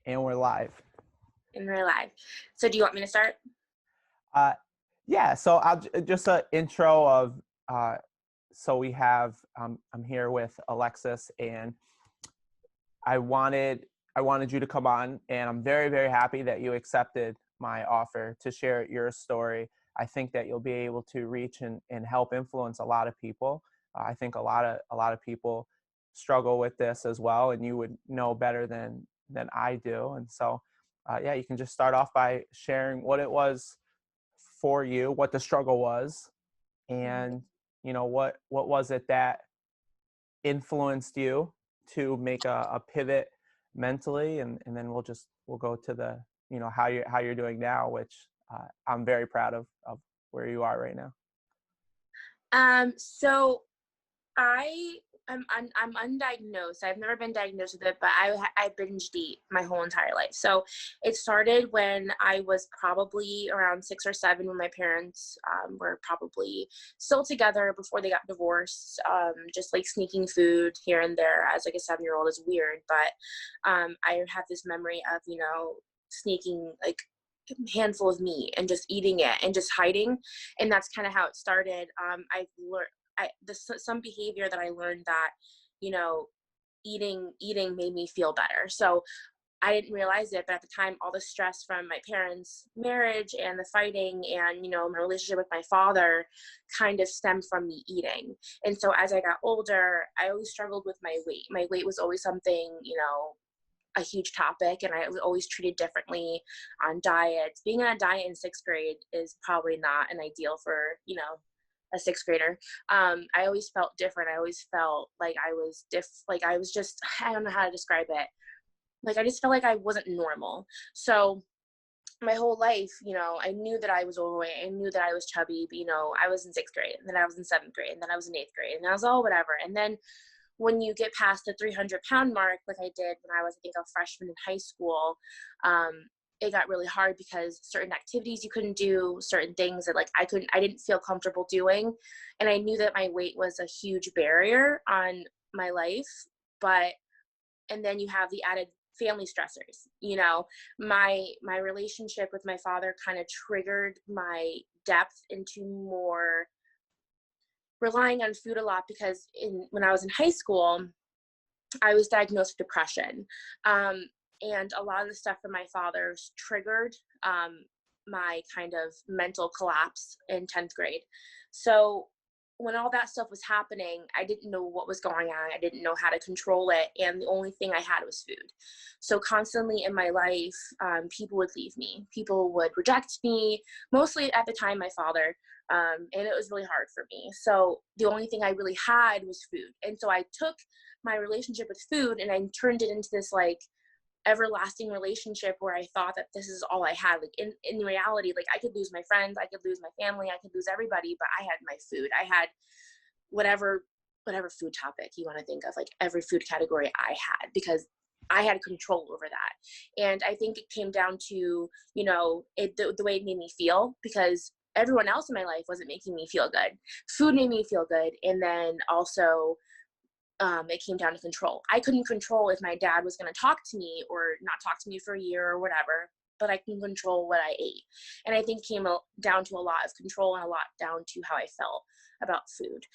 And we're live. In real life. So do you want me to start? Uh, yeah, so I'll just an intro of, so we have, I'm here with Alexis, and I wanted you to come on, and I'm very, very happy that you accepted my offer to share your story. I think that you'll be able to reach and help influence a lot of people. I think a lot of people struggle with this as well, and you would know better than I do. And so, yeah, you can just start off by sharing what it was for you, what the struggle was, and what was it that influenced you to make a pivot mentally, and then we'll go to the how you're doing now, which I'm very proud of where you are right now. So I I'm undiagnosed. I've never been diagnosed with it, but I binged eat my whole entire life. So it started when I was probably around 6 or 7, when my parents were probably still together before they got divorced. Just like sneaking food here and there as like a 7-year-old is weird, but I have this memory of sneaking like a handful of meat and just eating it and just hiding, and that's kind of how it started. I've learned some behavior that I learned that, you know, eating made me feel better. So I didn't realize it, but at the time, all the stress from my parents' marriage and the fighting and, my relationship with my father kind of stemmed from me eating. And so as I got older, I always struggled with my weight. My weight was always something, a huge topic, and I was always treated differently on diets. Being on a diet in 6th grade is probably not an ideal for, a 6th grader. I always felt different. I always felt like I was like I was just, I don't know how to describe it. Like I just felt like I wasn't normal. So my whole life, I knew that I was overweight. I knew that I was chubby, but I was in 6th grade, and then I was in 7th grade, and then I was in 8th grade, and I was all whatever. And then when you get past the 300-pound mark, like I did when I was, I think, a freshman in high school, it got really hard because certain activities you couldn't do, certain things that like I didn't feel comfortable doing. And I knew that my weight was a huge barrier on my life. But, and then you have the added family stressors, my relationship with my father kind of triggered my depth into more relying on food a lot, because when I was in high school, I was diagnosed with depression. And a lot of the stuff from my father's triggered my kind of mental collapse in 10th grade. So when all that stuff was happening, I didn't know what was going on. I didn't know how to control it. And the only thing I had was food. So constantly in my life, people would leave me. People would reject me, mostly at the time, my father. And it was really hard for me. So the only thing I really had was food. And so I took my relationship with food and I turned it into this like everlasting relationship where I thought that this is all I had. Like in reality, like I could lose my friends, I could lose my family, I could lose everybody, but I had my food. I had whatever food topic you want to think of, like every food category I had, because I had control over that. And I think it came down to, the way it made me feel, because everyone else in my life wasn't making me feel good. Food made me feel good. And then also, it came down to control. I couldn't control if my dad was going to talk to me or not talk to me for a year or whatever, but I can control what I ate. And I think it came down to a lot of control and a lot down to how I felt about food.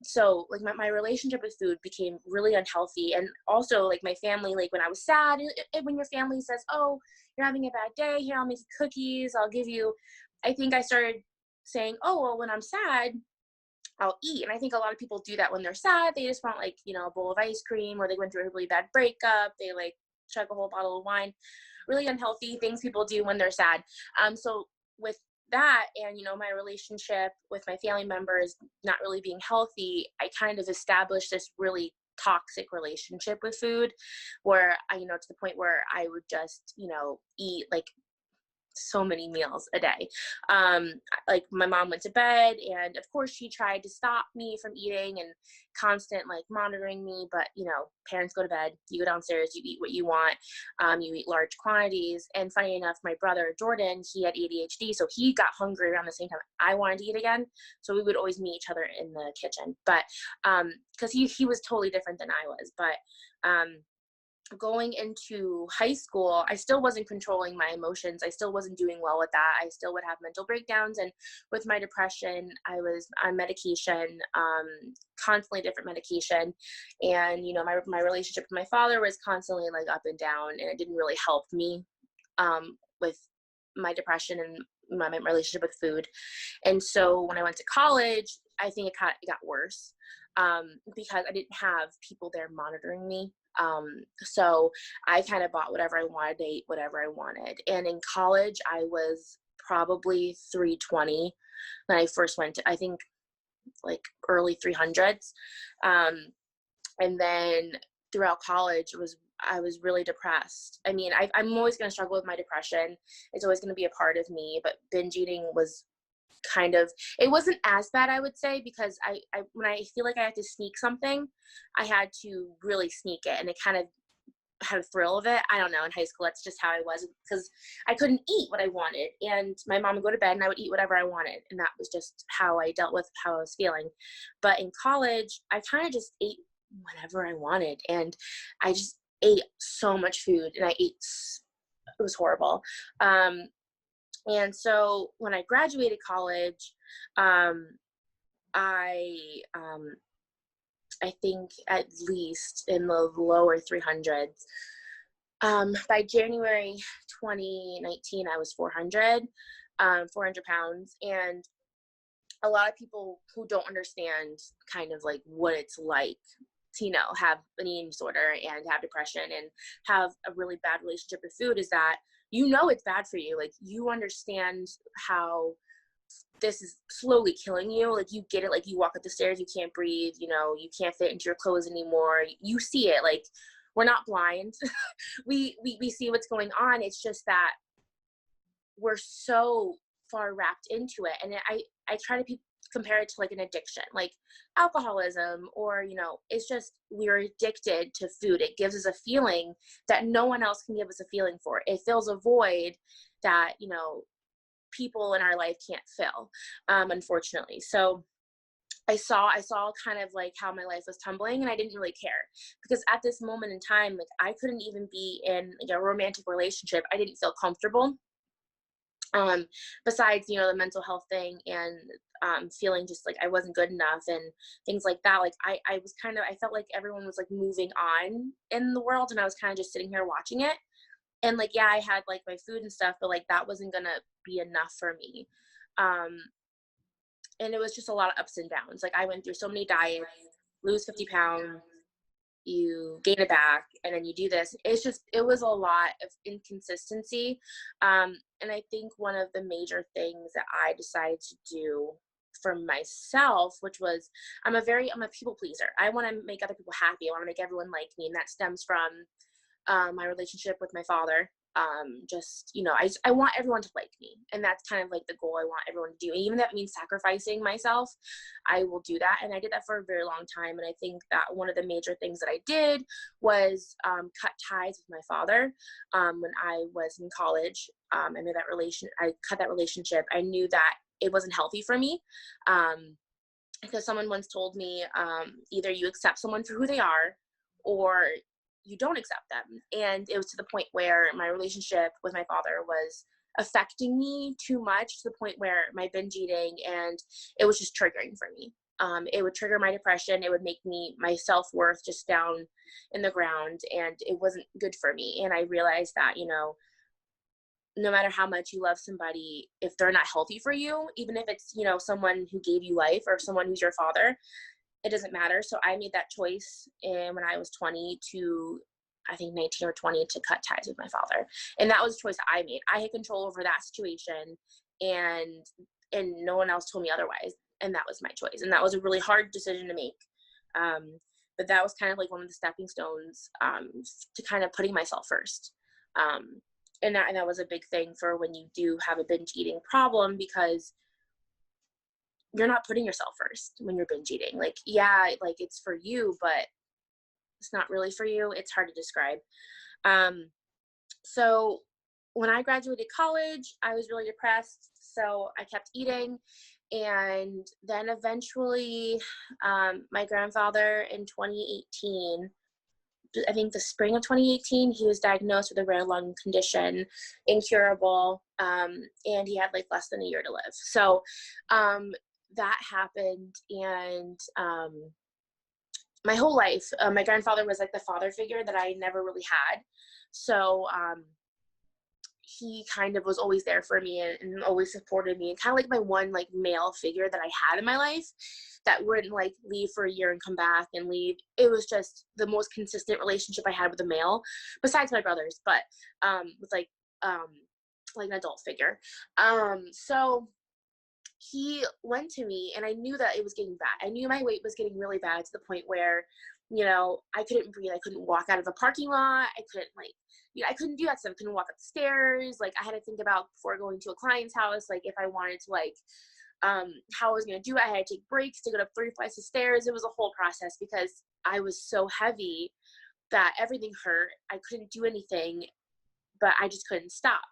So like my relationship with food became really unhealthy. And also like my family, like when I was sad, when your family says, oh, you're having a bad day, here, I'll make you cookies, I'll give you, I think I started saying, oh, well, when I'm sad, I'll eat. And I think a lot of people do that when they're sad. They just want like, a bowl of ice cream, or they went through a really bad breakup. They like chug a whole bottle of wine. Really unhealthy things people do when they're sad. So with that and, my relationship with my family members not really being healthy, I kind of established this really toxic relationship with food where I, to the point where I would just, eat like so many meals a day. Um, like my mom went to bed, and of course she tried to stop me from eating and constant like monitoring me. But parents go to bed, you go downstairs, you eat what you want, you eat large quantities. And funny enough, my brother Jordan, he had ADHD, so he got hungry around the same time I wanted to eat again. So we would always meet each other in the kitchen. But because he was totally different than I was. But going into high school, I still wasn't controlling my emotions. I still wasn't doing well with that. I still would have mental breakdowns. And with my depression, I was on medication, constantly different medication. And, my relationship with my father was constantly like up and down, and it didn't really help me with my depression and my relationship with food. And so when I went to college, I think it got worse because I didn't have people there monitoring me. So I kind of bought whatever I wanted to eat, whatever I wanted. And in college, I was probably 320 when I first went to, I think, like early 300s. And then throughout college, I was really depressed. I mean, I'm always going to struggle with my depression. It's always going to be a part of me, but binge eating was it wasn't as bad, I would say, because I when I feel like I had to sneak something, I had to really sneak it, and it kind of had a thrill of it. I don't know, in high school, that's just how I was, because I couldn't eat what I wanted, and my mom would go to bed and I would eat whatever I wanted, and that was just how I dealt with how I was feeling. But in college, I kind of just ate whatever I wanted, and I just ate so much food, and it was horrible. And so when I graduated college, I I think at least in the lower 300s. By January 2019, I was 400 pounds. And a lot of people who don't understand kind of like what it's like to, have an eating disorder and have depression and have a really bad relationship with food is that, it's bad for you. Like, you understand how this is slowly killing you. Like, you get it. Like, you walk up the stairs, you can't breathe, you can't fit into your clothes anymore. You see it. Like, we're not blind. we see what's going on. It's just that we're so far wrapped into it. And I try to compare it to like an addiction, like alcoholism, or, it's just, we're addicted to food. It gives us a feeling that no one else can give us a feeling for. It fills a void that, people in our life can't fill, unfortunately. So I saw kind of like how my life was tumbling, and I didn't really care, because at this moment in time, like, I couldn't even be in like a romantic relationship. I didn't feel comfortable. Besides, the mental health thing, and feeling just like I wasn't good enough and things like that. Like, I felt like everyone was like moving on in the world, and I was kind of just sitting here watching it. And like, yeah, I had like my food and stuff, but like that wasn't gonna be enough for me. Um, and it was just a lot of ups and downs. Like, I went through so many diets, lose 50 pounds, you gain it back, and then you do this. It was a lot of inconsistency. And I think one of the major things that I decided to do for myself, which was, I'm a people pleaser. I want to make other people happy. I want to make everyone like me. And that stems from my relationship with my father. I want everyone to like me, and that's kind of like the goal I want everyone to do. And even if that means sacrificing myself, I will do that. And I did that for a very long time. And I think that one of the major things that I did was cut ties with my father. When I was in college, I cut that relationship. I knew that it wasn't healthy for me. Because someone once told me, either you accept someone for who they are, or you don't accept them. And it was to the point where my relationship with my father was affecting me too much, to the point where my binge eating, and it was just triggering for me. It would trigger my depression. It would make my self-worth just down in the ground, and it wasn't good for me. And I realized that, no matter how much you love somebody, if they're not healthy for you, even if it's, someone who gave you life, or someone who's your father, it doesn't matter. So I made that choice when I was 20 to, I think, 19 or 20, to cut ties with my father. And that was a choice I made. I had control over that situation, and no one else told me otherwise. And that was my choice. And that was a really hard decision to make. But that was kind of like one of the stepping stones to kind of putting myself first. and that was a big thing for when you do have a binge eating problem, because you're not putting yourself first when you're binge eating. Like, yeah, like it's for you, but it's not really for you. It's hard to describe. Um, so when I graduated college, I was really depressed. So I kept eating. And then eventually, my grandfather in 2018, I think the spring of 2018, he was diagnosed with a rare lung condition, incurable, and he had like less than a year to live. So that happened, and my whole life, my grandfather was like the father figure that I never really had. So he kind of was always there for me, and always supported me, and kind of like my one like male figure that I had in my life that wouldn't like leave for a year and come back and leave. It was just the most consistent relationship I had with a male, besides my brothers, but with like an adult figure. So he went to me, and I knew that it was getting bad. I knew my weight was getting really bad, to the point where, I couldn't breathe. I couldn't walk out of a parking lot. I couldn't I couldn't do that stuff. I couldn't walk up the stairs. Like, I had to think about, before going to a client's house, like if I wanted to how I was going to do it. I had to take breaks to go up 3 flights of stairs. It was a whole process, because I was so heavy that everything hurt. I couldn't do anything, but I just couldn't stop.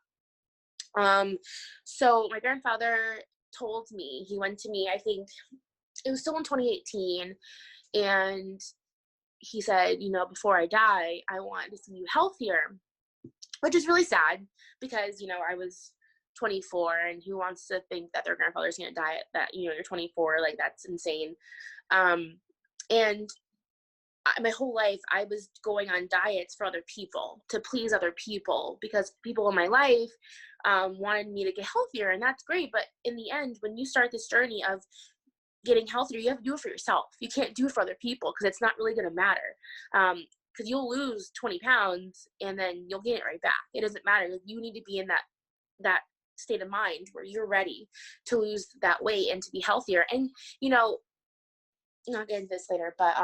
So my grandfather told me, he went to me, I think it was still in 2018, and he said, before I die, I want to see you healthier, which is really sad, because, I was 24, and who wants to think that their grandfather's going to die at that, you're 24, like that's insane. And my whole life I was going on diets for other people, to please other people, because people in my life wanted me to get healthier, and that's great. But in the end, when you start this journey of getting healthier, you have to do it for yourself. You can't do it for other people, because it's not really going to matter. Because you'll lose 20 pounds and then you'll gain it right back. It doesn't matter. You need to be in that state of mind where you're ready to lose that weight and to be healthier. And I'll get into this later, but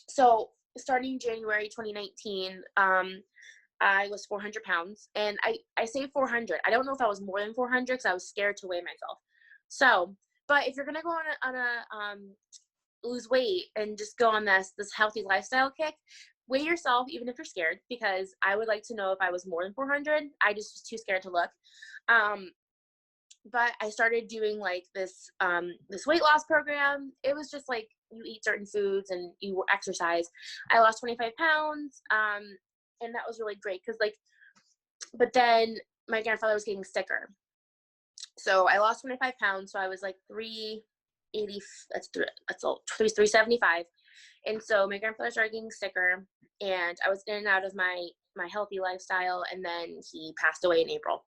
so starting January 2019, I was 400 pounds, and I say 400. I don't know if I was more than 400, because I was scared to weigh myself. So, but if you're gonna go on a lose weight and just go on this healthy lifestyle kick, weigh yourself, even if you're scared, because I would like to know if I was more than 400. I just was too scared to look. But I started doing like this weight loss program. It was just like, you eat certain foods and you exercise. I lost 25 pounds, and that was really great, because but then my grandfather was getting sicker. So I lost 25 pounds. So I was like 380. That's all, 375. And so my grandfather started getting sicker, and I was in and out of my healthy lifestyle, and then he passed away in April.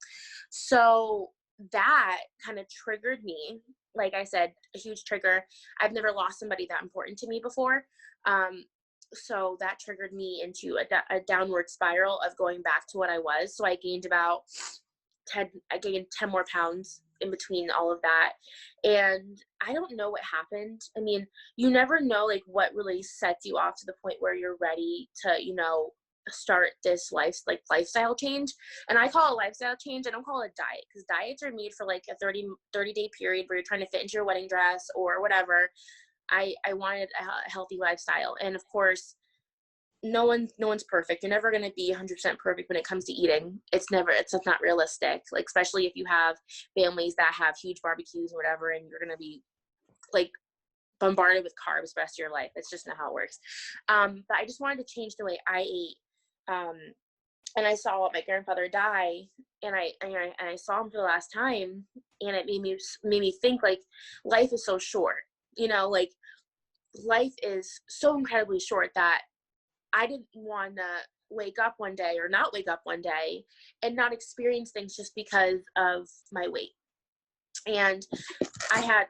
So that kind of triggered me. Like I said, a huge trigger. I've never lost somebody that important to me before. So that triggered me into a downward spiral of going back to what I was. So I gained about 10 more pounds in between all of that. And I don't know what happened. I mean, you never know like what really sets you off to the point where you're ready to, start this lifestyle change. And I call it lifestyle change. I don't call it a diet, because diets are made for like a 30-day period where you're trying to fit into your wedding dress or whatever. I wanted a healthy lifestyle. And of course, no one's perfect. You're never going to be 100% perfect when it comes to eating. It's not realistic. Like, especially if you have families that have huge barbecues or whatever, and you're going to be like bombarded with carbs the rest of your life. It's just not how it works. But I just wanted to change the way I ate. And I saw my grandfather die, and I saw him for the last time, and it made me think, like, life is so short. Like, life is so incredibly short that I didn't want to wake up one day or not wake up one day and not experience things just because of my weight. And I had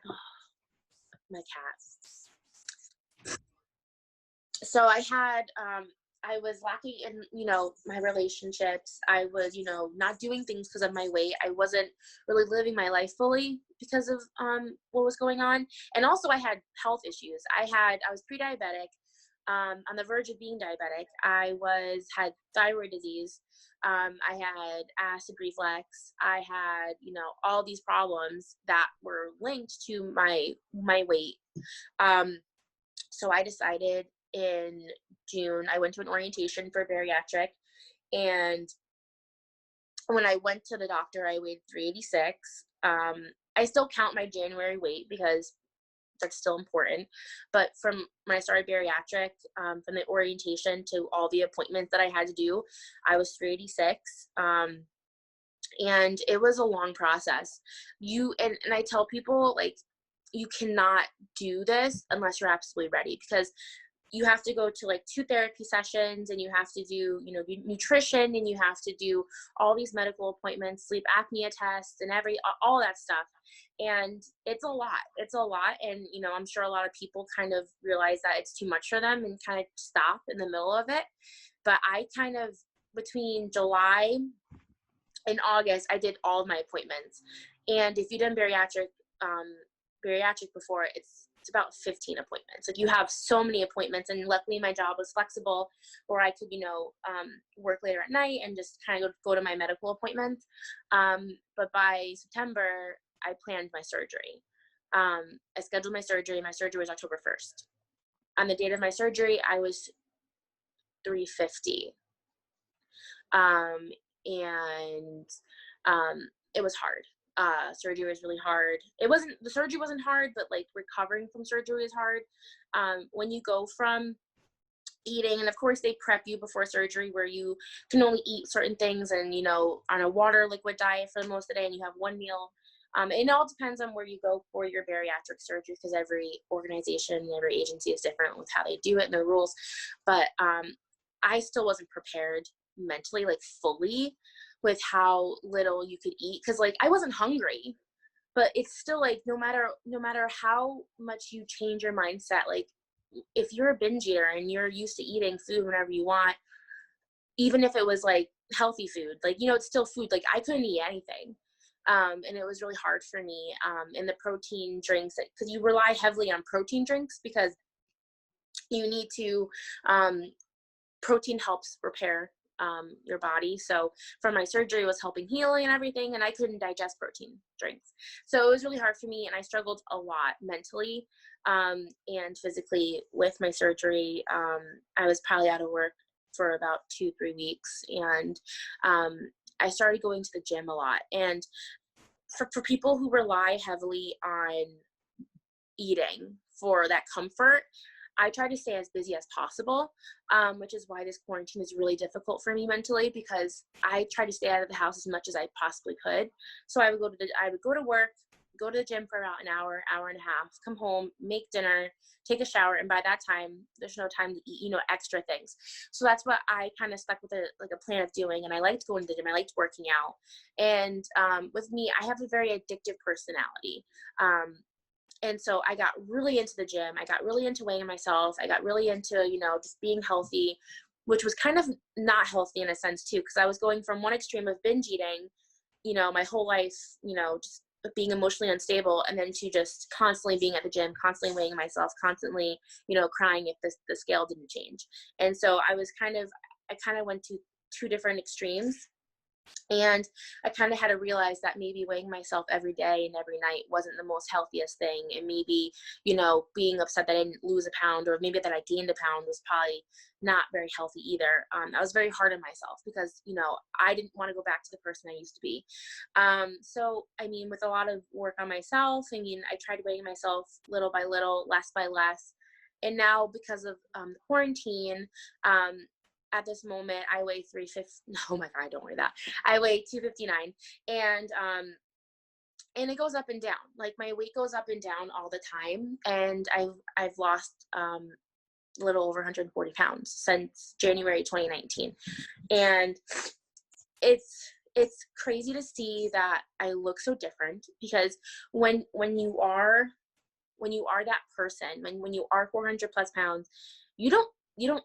my cat. So I was lacking in, my relationships. I was, not doing things because of my weight. I wasn't really living my life fully because of what was going on. And also I had health issues. I was pre-diabetic. on the verge of being diabetic. Had thyroid disease. I had acid reflux. I had, all these problems that were linked to my weight. So I decided in June, I went to an orientation for bariatric, and when I went to the doctor, I weighed 386. I still count my January weight because that's still important. But from when I started bariatric, from the orientation to all the appointments that I had to do, I was 386. And it was a long process. And I tell people, like, you cannot do this unless you're absolutely ready, because you have to go to like 2 therapy sessions, and you have to do, nutrition, and you have to do all these medical appointments, sleep apnea tests, and all that stuff. And it's a lot. And, I'm sure a lot of people kind of realize that it's too much for them and kind of stop in the middle of it. But I kind of, between July in August, I did all of my appointments. And if you've done bariatric before, it's about 15 appointments. Like, you have so many appointments, and luckily my job was flexible, where I could, work later at night and just kind of go to my medical appointments. But by September, I planned my surgery. I scheduled my surgery. My surgery was October 1st. On the date of my surgery, I was 350. And it was hard. Surgery was really hard. The surgery wasn't hard, but like recovering from surgery is hard. When you go from eating, and of course they prep you before surgery where you can only eat certain things, and on a water liquid diet for most of the day, and you have one meal. It all depends on where you go for your bariatric surgery, because every organization and every agency is different with how they do it and their rules. But I still wasn't prepared mentally, like fully, with how little you could eat, because like I wasn't hungry, but it's still like no matter how much you change your mindset, like if you're a binge eater and you're used to eating food whenever you want, even if it was like healthy food, like it's still food. Like I couldn't eat anything. And it was really hard for me. And the protein drinks, because you rely heavily on protein drinks, because you need to protein helps repair your body. So from my surgery, it was helping healing and everything, and I couldn't digest protein drinks. So it was really hard for me, and I struggled a lot mentally and physically with my surgery. I was probably out of work for about 2-3 weeks, and I started going to the gym a lot. And for people who rely heavily on eating for that comfort, I try to stay as busy as possible, which is why this quarantine is really difficult for me mentally, because I try to stay out of the house as much as I possibly could. So I would go to work, go to the gym for about an hour and a half, come home, make dinner, take a shower, and by that time, there's no time to eat, extra things. So that's what I kind of stuck with a plan of doing, and I liked going to the gym. I liked working out, and with me, I have a very addictive personality. And so I got really into the gym. I got really into weighing myself. I got really into, just being healthy, which was kind of not healthy in a sense too, because I was going from one extreme of binge eating, my whole life, just being emotionally unstable, and then to just constantly being at the gym, constantly weighing myself, constantly, crying if the scale didn't change. And so I kind of went to 2 different extremes. And I kind of had to realize that maybe weighing myself every day and every night wasn't the most healthiest thing. And maybe, being upset that I didn't lose a pound, or maybe that I gained a pound, was probably not very healthy either. I was very hard on myself because, I didn't want to go back to the person I used to be. So, with a lot of work on myself, I tried weighing myself little by little, less by less. And now, because of the quarantine, at this moment, I weigh 350. Oh my God, don't worry that. I weigh 259, and it goes up and down. Like, my weight goes up and down all the time, and I've lost a little over 140 pounds since January 2019, and it's crazy to see that I look so different, because when you are that person, when you are 400 plus pounds, you don't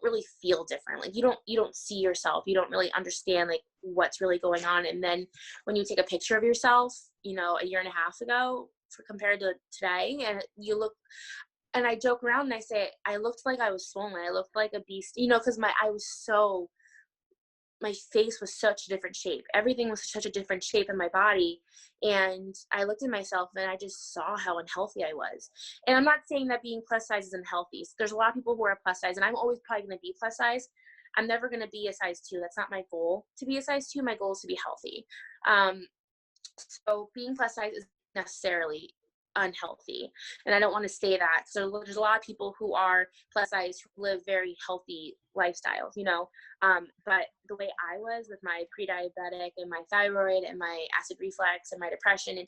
really feel different. Like, you don't see yourself. You don't really understand like what's really going on. And then when you take a picture of yourself, a year and a half ago compared to today, and you look, And I joke around and I say I looked like I was swollen. I looked like a beast, because my face was such a different shape. Everything was such a different shape in my body. And I looked at myself and I just saw how unhealthy I was. And I'm not saying that being plus size is unhealthy. There's a lot of people who are plus size, and I'm always probably going to be plus size. I'm never going to be a size 2. That's not my goal to be a size 2. My goal is to be healthy. Um, so being plus size is necessarily unhealthy. And I don't want to say that. So there's a lot of people who are plus size who live very healthy lifestyles. But the way I was with my pre-diabetic and my thyroid and my acid reflux and my depression,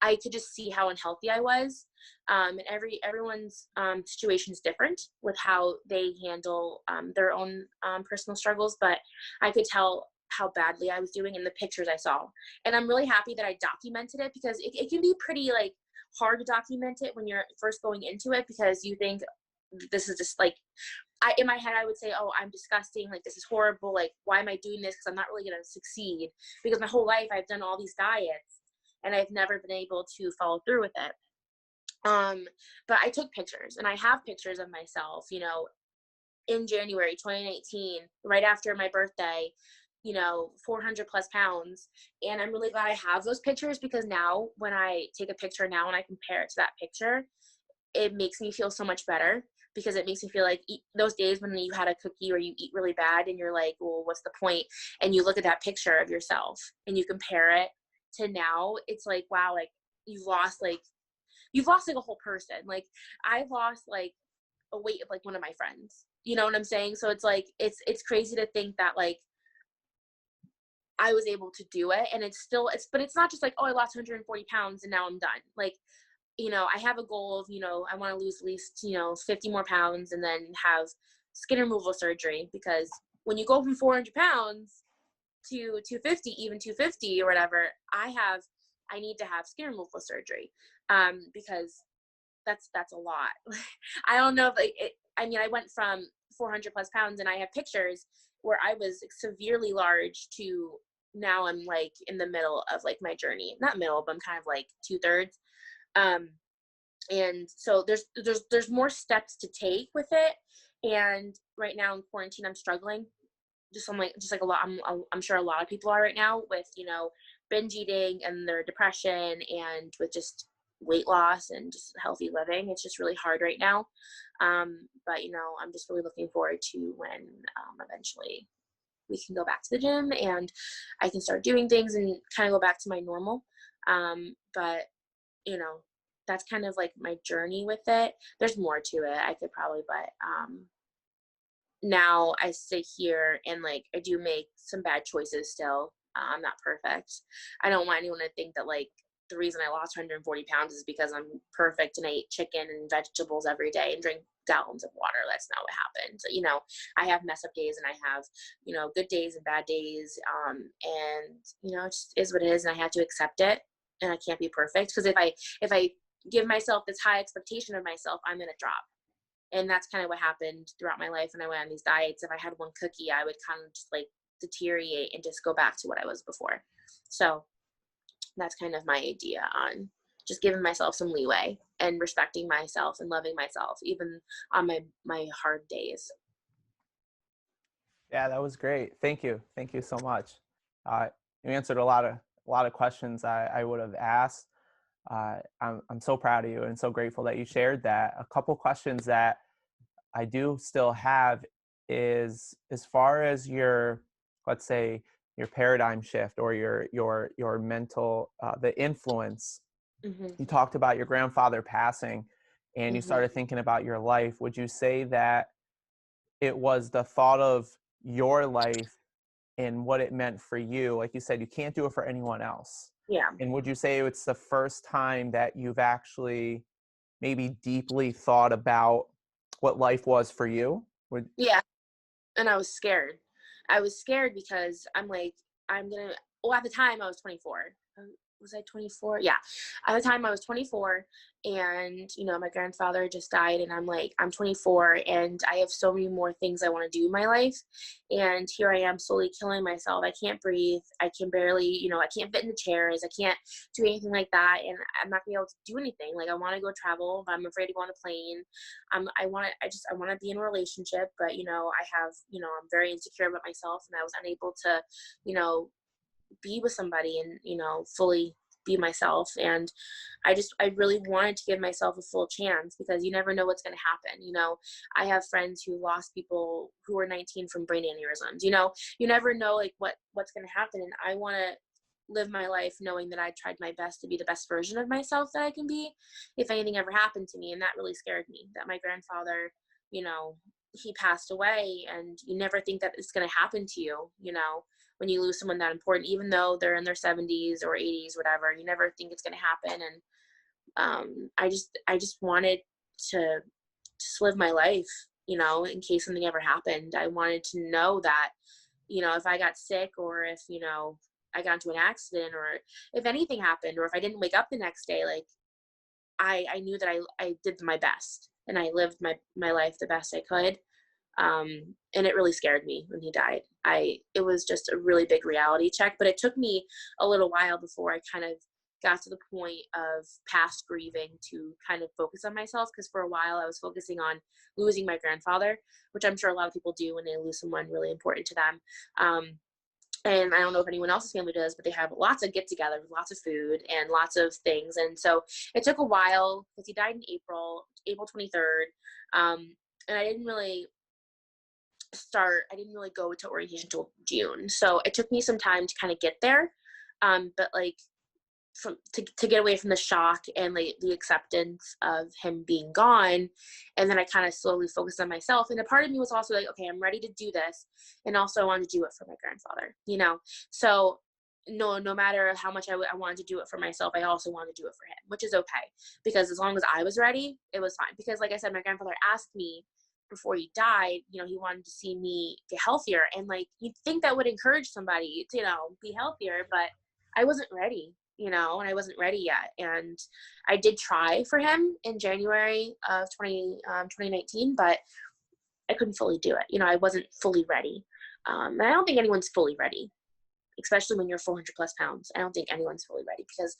I could just see how unhealthy I was. And everyone's situation is different with how they handle their own personal struggles. But I could tell how badly I was doing in the pictures I saw. And I'm really happy that I documented it, because it can be pretty like hard to document it when you're first going into it, because you think this is just like, in my head, I would say, oh, I'm disgusting. Like, this is horrible. Like, why am I doing this? Because I'm not really going to succeed, because my whole life I've done all these diets and I've never been able to follow through with it. But I took pictures, and I have pictures of myself, in January 2019, right after my birthday, 400 plus pounds. And I'm really glad I have those pictures, because now when I take a picture now and I compare it to that picture, it makes me feel so much better, because it makes me feel like those days when you had a cookie or you eat really bad and you're like, well, what's the point? And you look at that picture of yourself and you compare it to now, it's like, wow, like you've lost like a whole person. Like, I've lost like a weight of like one of my friends. You know what I'm saying? So it's like, it's crazy to think that like I was able to do it. And but it's not just like, oh, I lost 140 pounds and now I'm done. Like, I have a goal of, I want to lose at least, 50 more pounds and then have skin removal surgery, because when you go from 400 pounds to 250, even 250 or whatever, I need to have skin removal surgery, because that's a lot. I don't know if I went from 400 plus pounds, and I have pictures where I was severely large to now I'm like in the middle of like my journey, not middle, but I'm kind of like 2/3. Um, and so there's more steps to take with it. And right now in quarantine, I'm struggling. Just like a lot. I'm sure a lot of people are right now with binge eating and their depression, and with just weight loss and just healthy living. It's just really hard right now. But I'm just really looking forward to when eventually we can go back to the gym and I can start doing things and kind of go back to my normal. But you know, that's kind of like my journey with it. There's more to it. I could probably, but now I sit here and like I do make some bad choices still. I'm not perfect. I don't want anyone to think that like the reason I lost 140 pounds is because I'm perfect and I eat chicken and vegetables every day and drink gallons of water. That's not what happened. So, I have mess up days and I have, good days and bad days. And it just is what it is, and I have to accept it. And I can't be perfect, because if I give myself this high expectation of myself, I'm gonna drop. And that's kind of what happened throughout my life when I went on these diets. If I had one cookie, I would kind of just like deteriorate and just go back to what I was before. So that's kind of my idea on just giving myself some leeway and respecting myself and loving myself, even on my hard days. Yeah, that was great. Thank you so much. Uh, you answered a lot of questions I would have asked. I'm so proud of you and so grateful that you shared that. A couple questions that I do still have is, as far as your, let's say, your paradigm shift or your mental, the influence. Hmm. You talked about your grandfather passing, and you Hmm. started thinking about your life. Would you say that it was the thought of your life and what it meant for you? Like you said, you can't do it for anyone else. Yeah. And would you say it's the first time that you've actually maybe deeply thought about what life was for you? Would Yeah. And I was scared. I was scared because I'm like, I'm gonna. Well, at the time I was 24. was I 24? Yeah. At the time I was 24, and my grandfather just died, and I'm like, I'm 24 and I have so many more things I want to do in my life. And here I am slowly killing myself. I can't breathe. I can barely, I can't fit in the chairs. I can't do anything like that. And I'm not gonna be able to do anything. Like, I want to go travel, but I'm afraid to go on a plane. I want to be in a relationship, but I have, I'm very insecure about myself, and I was unable to, you know, be with somebody and fully be myself. And I really wanted to give myself a full chance, because you never know what's going to happen. I have friends who lost people who were 19 from brain aneurysms. You never know, like, what's going to happen. And I want to live my life knowing that I tried my best to be the best version of myself that I can be, if anything ever happened to me. And that really scared me, that my grandfather, you know he passed away, and you never think that it's going to happen to you. When you lose someone that important, even though they're in their 70s or 80s, whatever, you never think it's going to happen. And I just wanted to just live my life, in case something ever happened. I wanted to know that, if I got sick, or if, I got into an accident, or if anything happened, or if I didn't wake up the next day, like, I knew that I did my best, and I lived my life the best I could. And it really scared me when he died. It was just a really big reality check, but it took me a little while before I kind of got to the point of past grieving to kind of focus on myself. Because for a while I was focusing on losing my grandfather, which I'm sure a lot of people do when they lose someone really important to them. And I don't know if anyone else's family does, but they have lots of get-togethers, lots of food, and lots of things. And so it took a while, because he died in April 23rd. And I didn't really go to orientation until June. So it took me some time to kind of get there. But like, to get away from the shock and like the acceptance of him being gone. And then I kind of slowly focused on myself. And a part of me was also like, okay, I'm ready to do this. And also I wanted to do it for my grandfather. So no matter how much I wanted to do it for myself, I also wanted to do it for him, which is okay. Because as long as I was ready, it was fine. Because like I said, my grandfather asked me before he died, he wanted to see me get healthier. And like, you'd think that would encourage somebody to, be healthier, but I wasn't ready, and I wasn't ready yet. And I did try for him in January of 2019, but I couldn't fully do it. I wasn't fully ready. And I don't think anyone's fully ready, especially when you're 400 plus pounds. I don't think anyone's fully ready, because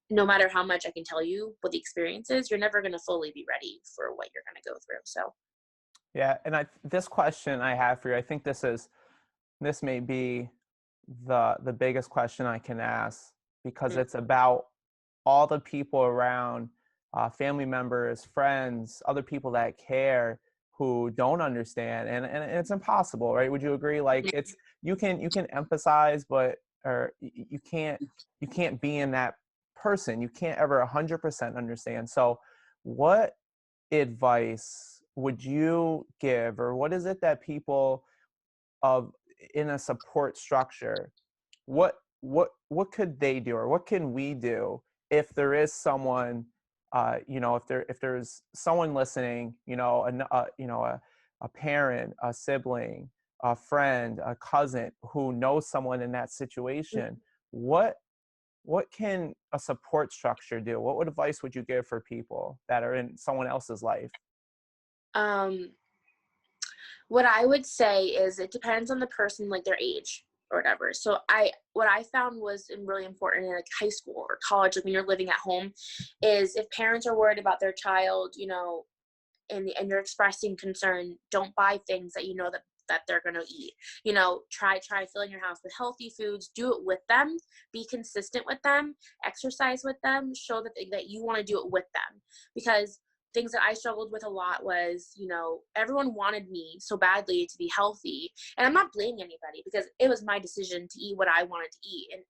no matter how much I can tell you what the experience is, you're never going to fully be ready for what you're going to go through. So. Yeah, and this question I have for you, I think this may be the biggest question I can ask, because it's about all the people around, family members, friends, other people that care, who don't understand, and it's impossible, right? Would you agree? Like, it's you can empathize, but or you can't be in that person. You can't ever 100% understand. So, what advice would you give, or what is it that people of in a support structure, what could they do, or what can we do if there is someone, if there's someone listening, a parent, a sibling, a friend, a cousin who knows someone in that situation, what can a support structure do? What advice would you give for people that are in someone else's life? Um, what I would say is, it depends on the person, like their age or whatever. So what I found was really important in like high school or college, like when you're living at home, is if parents are worried about their child, and you're expressing concern, don't buy things that that they're going to eat. Try filling your house with healthy foods. Do it with them. Be consistent with them. Exercise with them. Show that you want to do it with them. Because things that I struggled with a lot was, everyone wanted me so badly to be healthy. And I'm not blaming anybody, because it was my decision to eat what I wanted to eat. And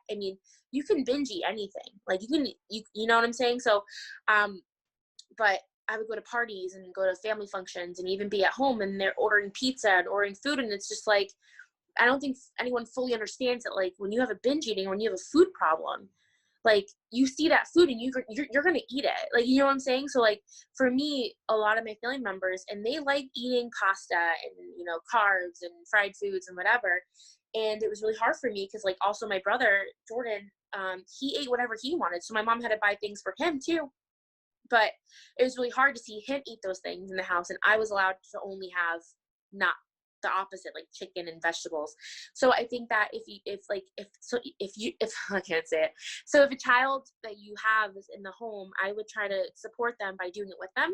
I mean, you can binge eat anything. Like, you know what I'm saying? So, but I would go to parties and go to family functions and even be at home, and they're ordering pizza and ordering food. And it's just like, I don't think anyone fully understands that, like, when you have a binge eating, when you have a food problem, like, you see that food and you're going to eat it. Like, you know what I'm saying? So like, for me, a lot of my family members, and they like eating pasta and, carbs and fried foods and whatever. And it was really hard for me, because like, also my brother, Jordan, he ate whatever he wanted. So my mom had to buy things for him too. But it was really hard to see him eat those things in the house, and I was allowed to only have not the opposite, like chicken and vegetables. So I think that if I can't say it. So if a child that you have is in the home, I would try to support them by doing it with them.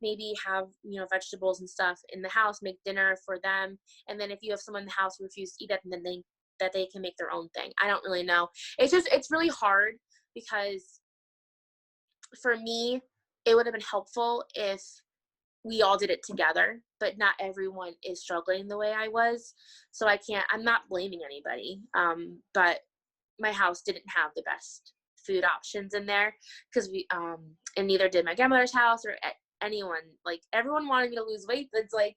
Maybe have, vegetables and stuff in the house, make dinner for them. And then if you have someone in the house who refuses to eat it, then they can make their own thing. I don't really know. It's really hard because for me, it would have been helpful if we all did it together, but not everyone is struggling the way I was. So I'm not blaming anybody. But my house didn't have the best food options in there because and neither did my grandmother's house or anyone. Like, everyone wanted me to lose weight. But it's like,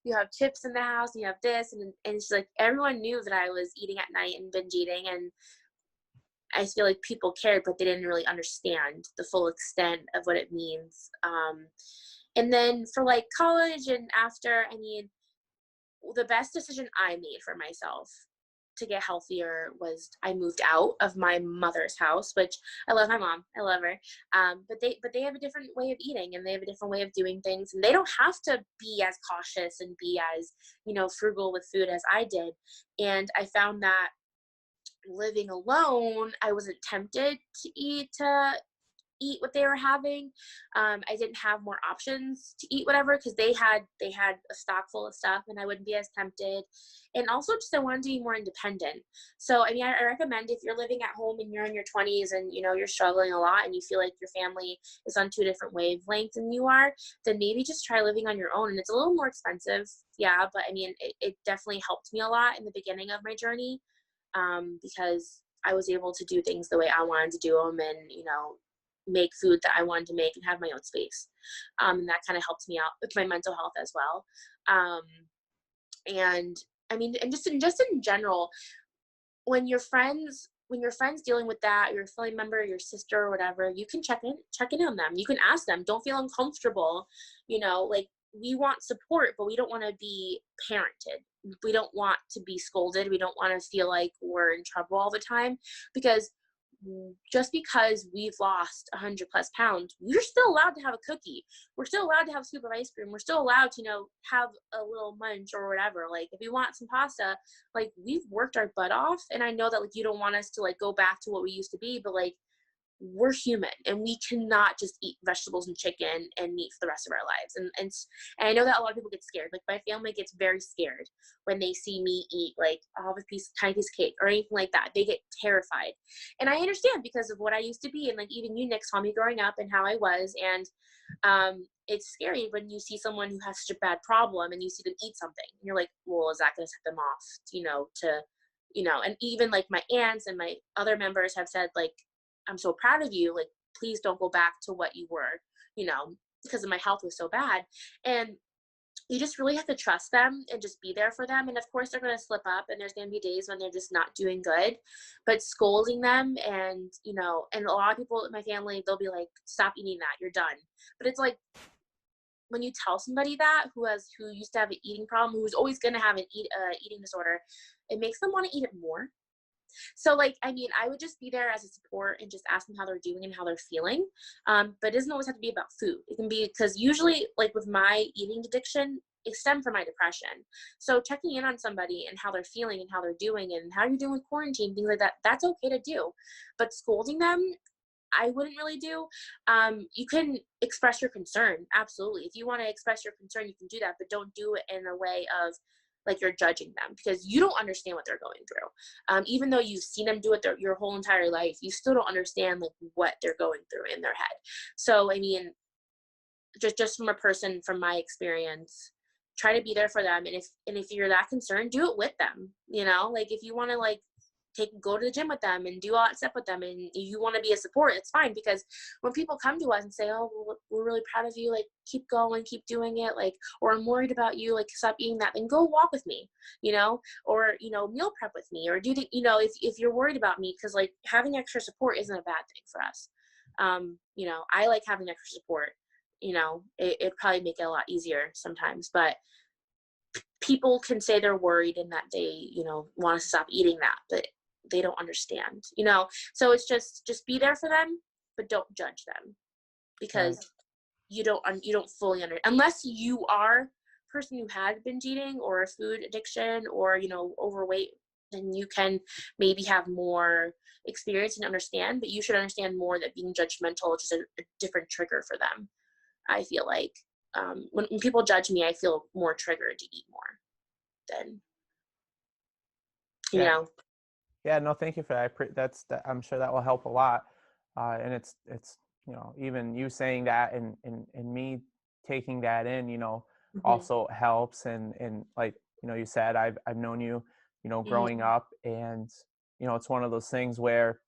you have chips in the house and you have this. And it's like, everyone knew that I was eating at night and binge eating. And I feel like people cared, but they didn't really understand the full extent of what it means. And then for like college and after, the best decision I made for myself to get healthier was I moved out of my mother's house, which I love my mom. I love her. But they have a different way of eating, and they have a different way of doing things, and they don't have to be as cautious and be as, frugal with food as I did. And I found that living alone, I wasn't tempted to eat what they were having. I didn't have more options to eat whatever because they had a stock full of stuff, and I wouldn't be as tempted. And also, just I wanted to be more independent. So I recommend, if you're living at home and you're in your 20s and you're struggling a lot and you feel like your family is on two different wavelengths than you are, then maybe just try living on your own. And it's a little more expensive, yeah, but it definitely helped me a lot in the beginning of my journey, because I was able to do things the way I wanted to do them, and make food that I wanted to make and have my own space. And that kind of helped me out with my mental health as well. And and just in general, when your friends dealing with that, your family member, your sister or whatever, you can check in on them. You can ask them. Don't feel uncomfortable. Like, we want support, but we don't want to be parented. We don't want to be scolded. We don't want to feel like we're in trouble all the time, because just because we've lost 100 plus pounds, we're still allowed to have a cookie. We're still allowed to have a scoop of ice cream. We're still allowed to, have a little munch or whatever. Like, if we want some pasta, like, we've worked our butt off. And I know that, like, you don't want us to, like, go back to what we used to be, but, like, we're human, and we cannot just eat vegetables and chicken and meat for the rest of our lives. And I know that a lot of people get scared. Like, my family gets very scared when they see me eat, like, a tiny piece of cake or anything like that. They get terrified. And I understand, because of what I used to be. And, like, even you, Nick, saw me growing up and how I was. And it's scary when you see someone who has such a bad problem and you see them eat something. And you're like, well, is that going to set them off, and even, like, my aunts and my other members have said, like, I'm so proud of you. Like, please don't go back to what you were, because my health was so bad. And you just really have to trust them and just be there for them. And of course, they're going to slip up, and there's going to be days when they're just not doing good. But scolding them, and, and a lot of people in my family, they'll be like, stop eating that. You're done. But it's like, when you tell somebody that who used to have an eating problem, who's always going to have an eating disorder, it makes them want to eat it more. So, like, I would just be there as a support and just ask them how they're doing and how they're feeling. But it doesn't always have to be about food. It can be, because usually, like, with my eating addiction, it stemmed from my depression. So checking in on somebody and how they're feeling and how they're doing and how you're doing with quarantine, things like that, that's okay to do. But scolding them, I wouldn't really do. You can express your concern. Absolutely. If you want to express your concern, you can do that, but don't do it in a way of, like, you're judging them, because you don't understand what they're going through. Even though you've seen them do it your whole entire life, you still don't understand, like, what they're going through in their head. So, just from my experience, try to be there for them. And if you're that concerned, do it with them. Like, if you want to, like, go to the gym with them and do all that stuff with them, and you want to be a support, it's fine. Because when people come to us and say, oh, we're really proud of you, like, keep going, keep doing it, like, or I'm worried about you, like, stop eating that, then go walk with me, or meal prep with me, or do the, if you're worried about me, because, like, having extra support isn't a bad thing for us. I like having extra support. It'd probably make it a lot easier sometimes, but people can say they're worried and that they want to stop eating that, but they don't understand, you know? So it's just be there for them, but don't judge them, Right. because you don't fully unless you are a person who had binge eating or a food addiction or, you know, overweight, then you can maybe have more experience and understand, but you should understand more that being judgmental is just a different trigger for them. I feel like when people judge me, I feel more triggered to eat more than, you Yeah. know. Yeah, no, thank you for that. I'm sure that will help a lot. And it's, you know, even you saying that and me taking that in, you know, Hmm. also helps. And like, you know, you said, I've known you, you know, Hmm. growing up, and, you know, it's one of those things where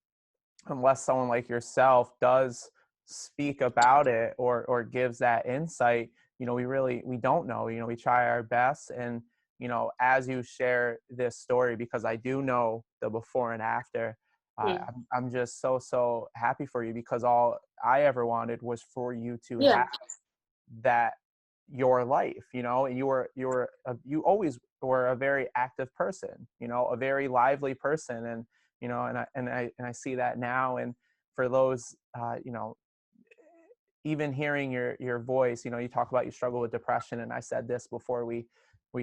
unless someone like yourself does speak about it or gives that insight, you know, we don't know. You know, we try our best. And, you know, as you share this story, because I do know the before and after, Hmm. I'm just so happy for you, because all I ever wanted was for you to Yeah. have that, your life, you know. And you always were a very active person, you know, a very lively person. And, you know, and I see that now. And for those, you know, even hearing your voice, you know, you talk about you struggle with depression, and I said this before we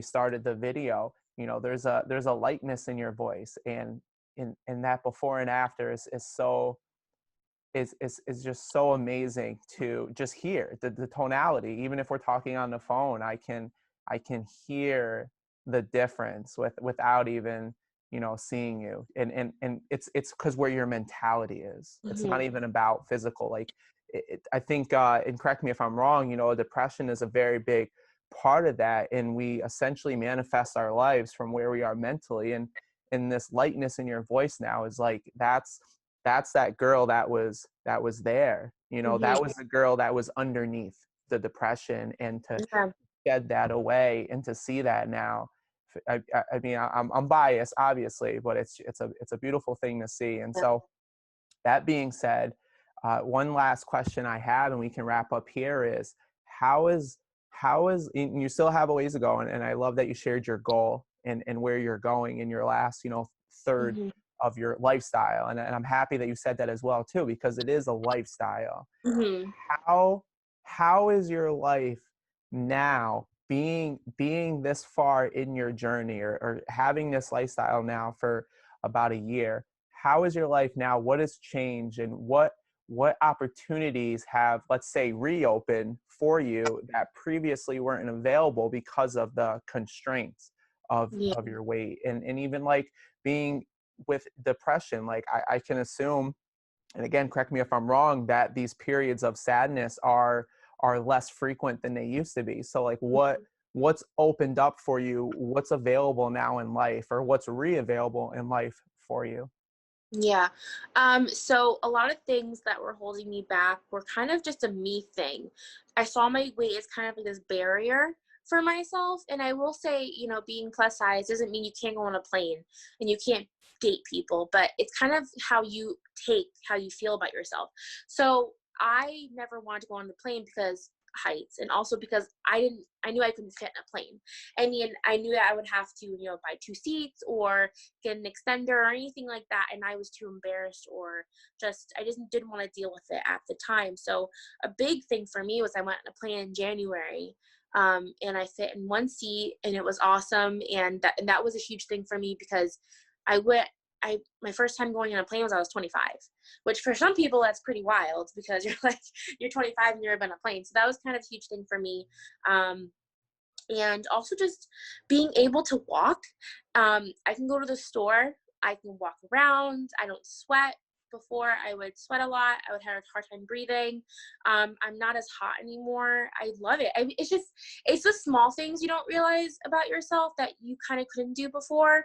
started the video, you know, there's a lightness in your voice. And that before and after is just so amazing to just hear the tonality. Even if we're talking on the phone, I can hear the difference without even, you know, seeing you. And it's because where your mentality is. It's Hmm. not even about physical. Like I think, and correct me if I'm wrong, you know, depression is a very big part of that, and we essentially manifest our lives from where we are mentally. And this lightness in your voice now is like, that's that girl that was there, you know, Hmm. that was the girl that was underneath the depression. And to Yeah. shed that away and to see that now, I mean, I'm biased obviously, but it's a beautiful thing to see. And Yeah. so, that being said, one last question I have, and we can wrap up here, is how is and you still have a ways to go, and I love that you shared your goal and where you're going in your last, you know, third Hmm. of your lifestyle. And I'm happy that you said that as well too, because it is a lifestyle. Hmm. how how is your life now, being this far in your journey, or having this lifestyle now for about a year? How is your life now? What has changed, and what opportunities have, let's say, reopened for you that previously weren't available because of the constraints Yeah. of your weight? And even like being with depression, like I can assume, and again, correct me if I'm wrong, that these periods of sadness are less frequent than they used to be. So like what's opened up for you? What's available now in life, or what's re-available in life for you? Yeah. So a lot of things that were holding me back were kind of just a me thing. I saw my weight as kind of like this barrier for myself. And I will say, you know, being plus size doesn't mean you can't go on a plane and you can't date people, but it's kind of how you feel about yourself. So I never wanted to go on the plane because heights, and also because I knew I couldn't fit in a plane. I mean, I knew that I would have to, you know, buy two seats or get an extender or anything like that, and I was too embarrassed, or just I just didn't want to deal with it at the time. So a big thing for me was I went on a plane in January, and I fit in one seat, and it was awesome. And that was a huge thing for me because I went I my first time going on a plane was I was 25, which for some people that's pretty wild because you're like you're 25 and you're on a plane. So that was kind of a huge thing for me. Um, and also just being able to walk. I can go to the store, I can walk around, I don't sweat. Before I would sweat a lot, I would have a hard time breathing. I'm not as hot anymore. I love it. It's the small things you don't realize about yourself that you kind of couldn't do before.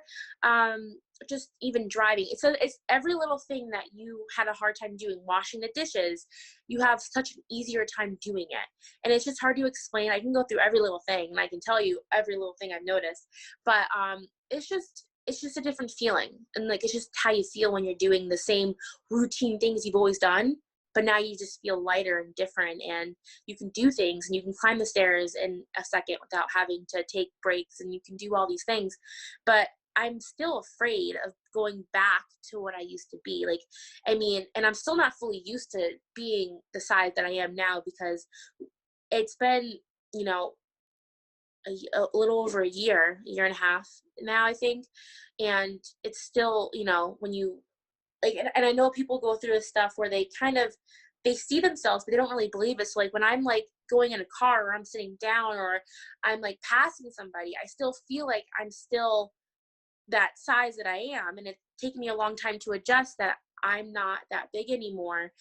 Just even driving, it's every little thing that you had a hard time doing. Washing the dishes, you have such an easier time doing it, and it's just hard to explain. I can go through every little thing and I can tell you every little thing I've noticed, but it's just a different feeling, and like it's just how you feel when you're doing the same routine things you've always done, but now you just feel lighter and different, and you can do things, and you can climb the stairs in a second without having to take breaks, and you can do all these things. But I'm still afraid of going back to what I used to be. Like, I mean, and I'm still not fully used to being the size that I am now, because it's been, you know, a little over a year and a half now, I think. And it's still, you know, when you like, and I know people go through this stuff where they kind of, they see themselves, but they don't really believe it. So like when I'm like going in a car, or I'm sitting down, or I'm like passing somebody, I still feel like I'm still that size that I am. And it's taken me a long time to adjust that I'm not that big anymore.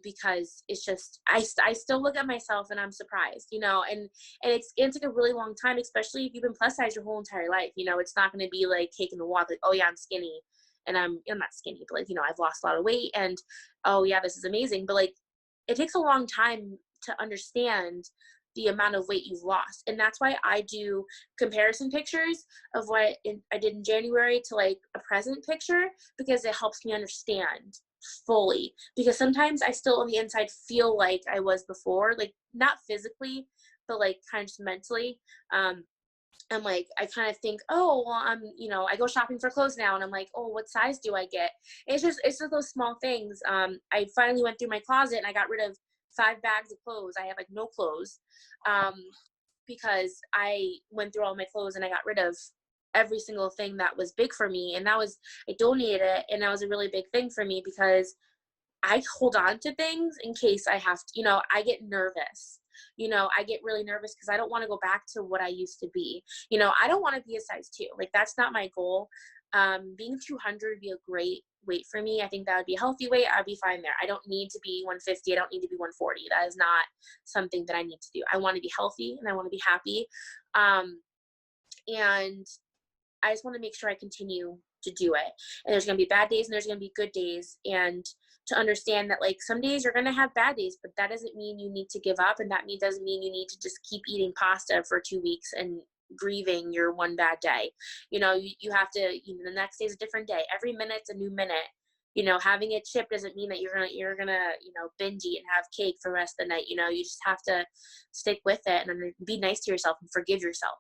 Because it's just, I still look at myself and I'm surprised, you know, and it's like a really long time, especially if you've been plus size your whole entire life. You know, it's not going to be like taking a walk, like, oh yeah, I'm skinny. And I'm not skinny, but like, you know, I've lost a lot of weight, and oh yeah, this is amazing. But like, it takes a long time to understand the amount of weight you've lost. And that's why I do comparison pictures of I did in January to like a present picture, because it helps me understand fully. Because sometimes I still on the inside feel like I was before, like not physically, but like kind of just mentally. I'm like, I kind of think, oh, well, you know, I go shopping for clothes now, and I'm like, oh, what size do I get? It's just those small things. I finally went through my closet and I got rid of 5 bags of clothes. I have like no clothes, um, because I went through all my clothes and I got rid of every single thing that was big for me. And I donated it. And that was a really big thing for me, because I hold on to things in case I have to, you know, I get nervous. You know, I get really nervous because I don't want to go back to what I used to be. You know, I don't want to be a size 2. Like, that's not my goal. Being 200 would be a great weight for me. I think that would be a healthy weight. I'd be fine there. I don't need to be 150. I don't need to be 140. That is not something that I need to do. I want to be healthy and I want to be happy. And I just want to make sure I continue to do it. And there's going to be bad days and there's going to be good days. And to understand that, like, some days you're going to have bad days, but that doesn't mean you need to give up. And that doesn't mean you need to just keep eating pasta for 2 weeks and grieving your one bad day. You know, you have to, you know, the next day is a different day. Every minute's a new minute. You know, having a chip doesn't mean that you're gonna, you know, binge eat and have cake for the rest of the night. You know, you just have to stick with it and be nice to yourself and forgive yourself.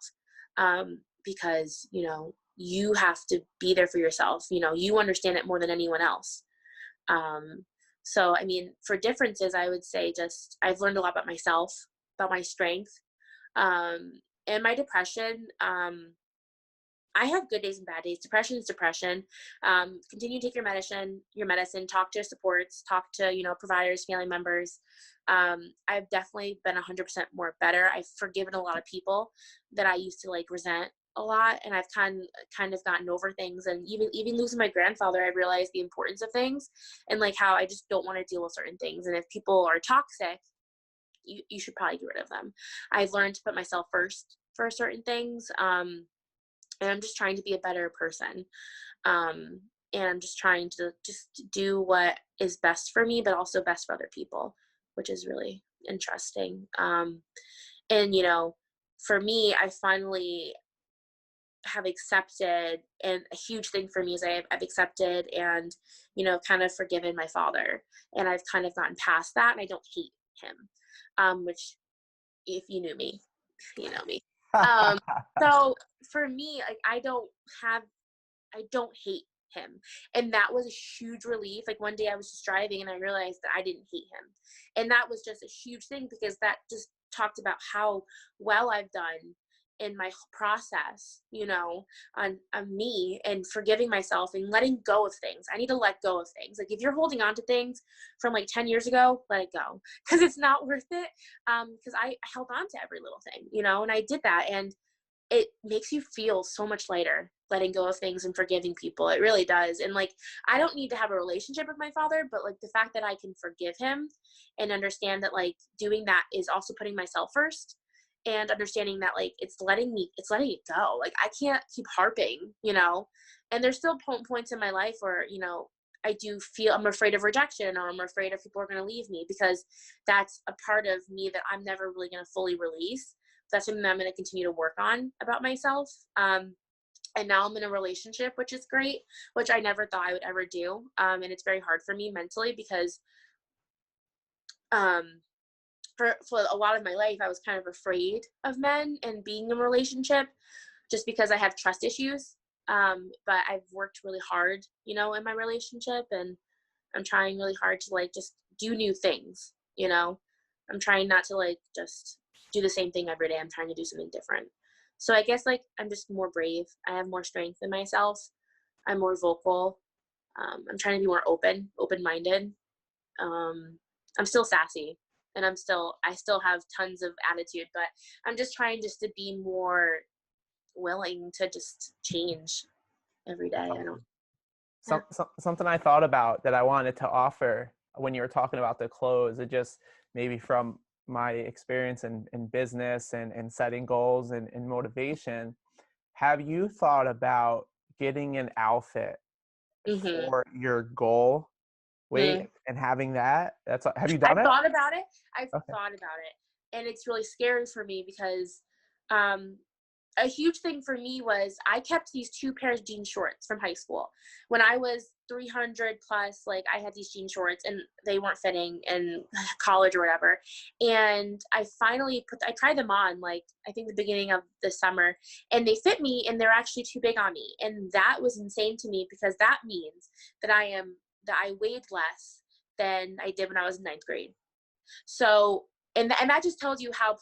Because, you know, you have to be there for yourself. You know, you understand it more than anyone else. So, I mean, for differences, I would say just I've learned a lot about myself, about my strength, and my depression. I have good days and bad days. Depression is depression. Continue to take your medicine, talk to supports, talk to, you know, providers, family members. I've definitely been 100% more better. I've forgiven a lot of people that I used to like resent a lot, and I've kind of gotten over things. And even losing my grandfather, I realized the importance of things, and like how I just don't want to deal with certain things. And if people are toxic, you should probably get rid of them. I've learned to put myself first for certain things. And I'm just trying to be a better person. And I'm just trying to just do what is best for me, but also best for other people, which is really interesting. And, you know, for me, I finally have accepted, and a huge thing for me is I've accepted and, you know, kind of forgiven my father. And I've kind of gotten past that, and I don't hate him, which, if you knew me, you know me. Um, so for me, like, I don't hate him. And that was a huge relief. Like, one day I was just driving and I realized that I didn't hate him. And that was just a huge thing, because that just talked about how well I've done in my process, you know, on me, and forgiving myself and letting go of things. I need to let go of things. Like, if you're holding on to things from like 10 years ago, let it go, because it's not worth it. Because I held on to every little thing, you know, and I did that. And it makes you feel so much lighter letting go of things and forgiving people. It really does. And like, I don't need to have a relationship with my father, but like the fact that I can forgive him and understand that like doing that is also putting myself first, and understanding that like it's letting it go. Like, I can't keep harping, you know. And there's still points in my life where, you know, I do feel I'm afraid of rejection, or I'm afraid if people are going to leave me, because that's a part of me that I'm never really going to fully release. That's something that I'm going to continue to work on about myself. And now I'm in a relationship, which is great, which I never thought I would ever do. And it's very hard for me mentally, because um, for a lot of my life, I was kind of afraid of men and being in a relationship, just because I have trust issues. But I've worked really hard, in my relationship, and I'm trying really hard to like just do new things. I'm trying not to like just do the same thing every day. I'm trying to do something different. So I guess like I'm just more brave. I have more strength in myself. I'm more vocal. I'm trying to be more open-minded. I'm still sassy, and I still have tons of attitude, but I'm just trying just to be more willing to just change every day. I don't, yeah. Something I thought about that I wanted to offer when you were talking about the clothes, it just maybe from my experience in business and setting goals and motivation, have you thought about getting an outfit Mm-hmm. for your goal weight Mm. and having that? Have you done I've it? thought about it. I've Okay. thought about it, and it's really scary for me because um, a huge thing for me was I kept these two pairs of jean shorts from high school. When I was 300 plus, like I had these jean shorts and they weren't fitting in college or whatever. And I tried them on like I think the beginning of the summer, and they fit me and they're actually too big on me. And that was insane to me because that means that I weighed less than I did when I was in ninth grade. So, and that just tells you how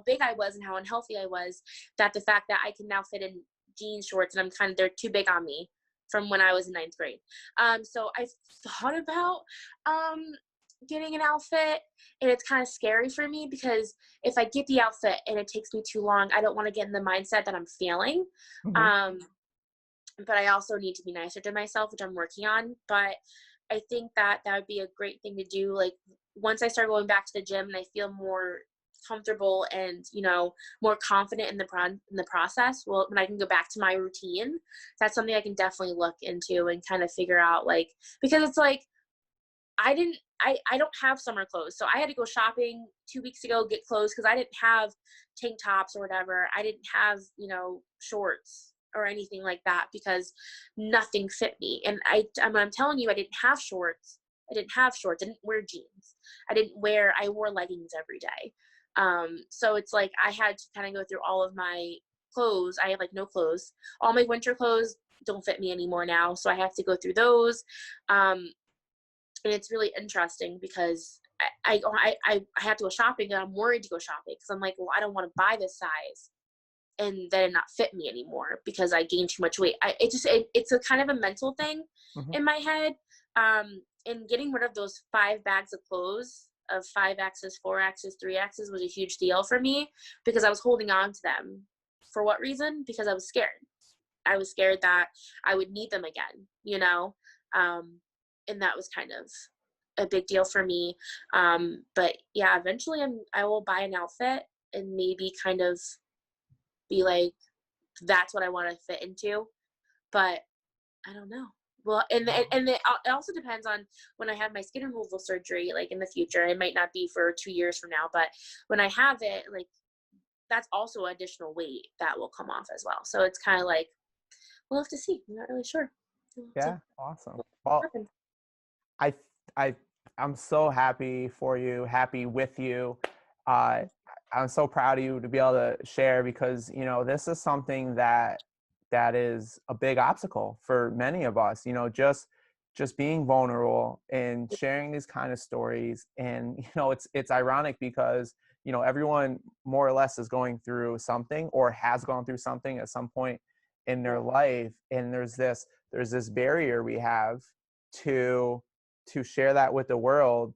big I was and how unhealthy I was. That the fact that I can now fit in jean shorts and they're too big on me from when I was in ninth grade. So I thought about um, getting an outfit, and it's kind of scary for me because if I get the outfit and it takes me too long, I don't want to get in the mindset that I'm failing. Hmm. Um, but I also need to be nicer to myself, which I'm working on. But I think that that would be a great thing to do. Like once I start going back to the gym and I feel more comfortable and more confident in the process, well, when I can go back to my routine, that's something I can definitely look into and kind of figure out, like, because it's like I don't have summer clothes, so I had to go shopping 2 weeks ago, get clothes, because I didn't have tank tops or whatever. I didn't have shorts or anything like that because nothing fit me. And I'm telling you, I didn't have shorts. I didn't have shorts. I didn't wear jeans. I wore leggings every day. So it's like I had to kind of go through all of my clothes. I have like no clothes. All my winter clothes don't fit me anymore now, so I have to go through those. Um, and it's really interesting because I have to go shopping and I'm worried to go shopping because I'm like, well, I don't want to buy this size and then not fit me anymore because I gained too much weight. It's a kind of a mental thing Hmm. in my head. And getting rid of those 5 bags of clothes of 5X's, 4X's, 3X's was a huge deal for me because I was holding on to them. For what reason? Because I was scared. I was scared that I would need them again. Um, and that was kind of a big deal for me. But yeah, eventually I will buy an outfit and maybe kind of be like, that's what I want to fit into. But I don't know. Well, it also depends on when I have my skin removal surgery, like in the future. It might not be for 2 years from now, but when I have it, like that's also additional weight that will come off as well. So it's kind of like, we'll have to see. I'm not really sure. We'll have to Yeah, awesome. Well, happen. I I I'm so happy for you, happy with you. Uh, I'm so proud of you to be able to share because this is something that is a big obstacle for many of us. Just being vulnerable and sharing these kind of stories, and it's ironic because everyone more or less is going through something or has gone through something at some point in their Yeah. life, and there's this barrier we have to share that with the world.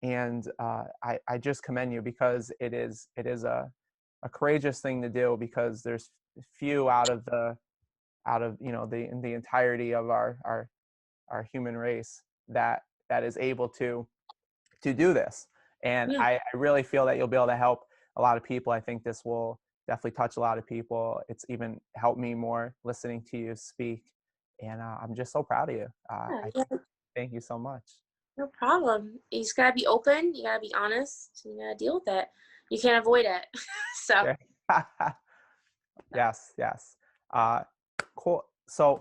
And I just commend you because it is a courageous thing to do because there's few out of the entirety of our human race that is able to do this. And Yeah. I really feel that you'll be able to help a lot of people. I think this will definitely touch a lot of people. It's even helped me more listening to you speak. And I'm just so proud of you. I Yeah. thank you so much. No problem. You just gotta be open. You gotta be honest. You gotta deal with it. You can't avoid it. So, Okay. Yes, yes. Uh, cool. So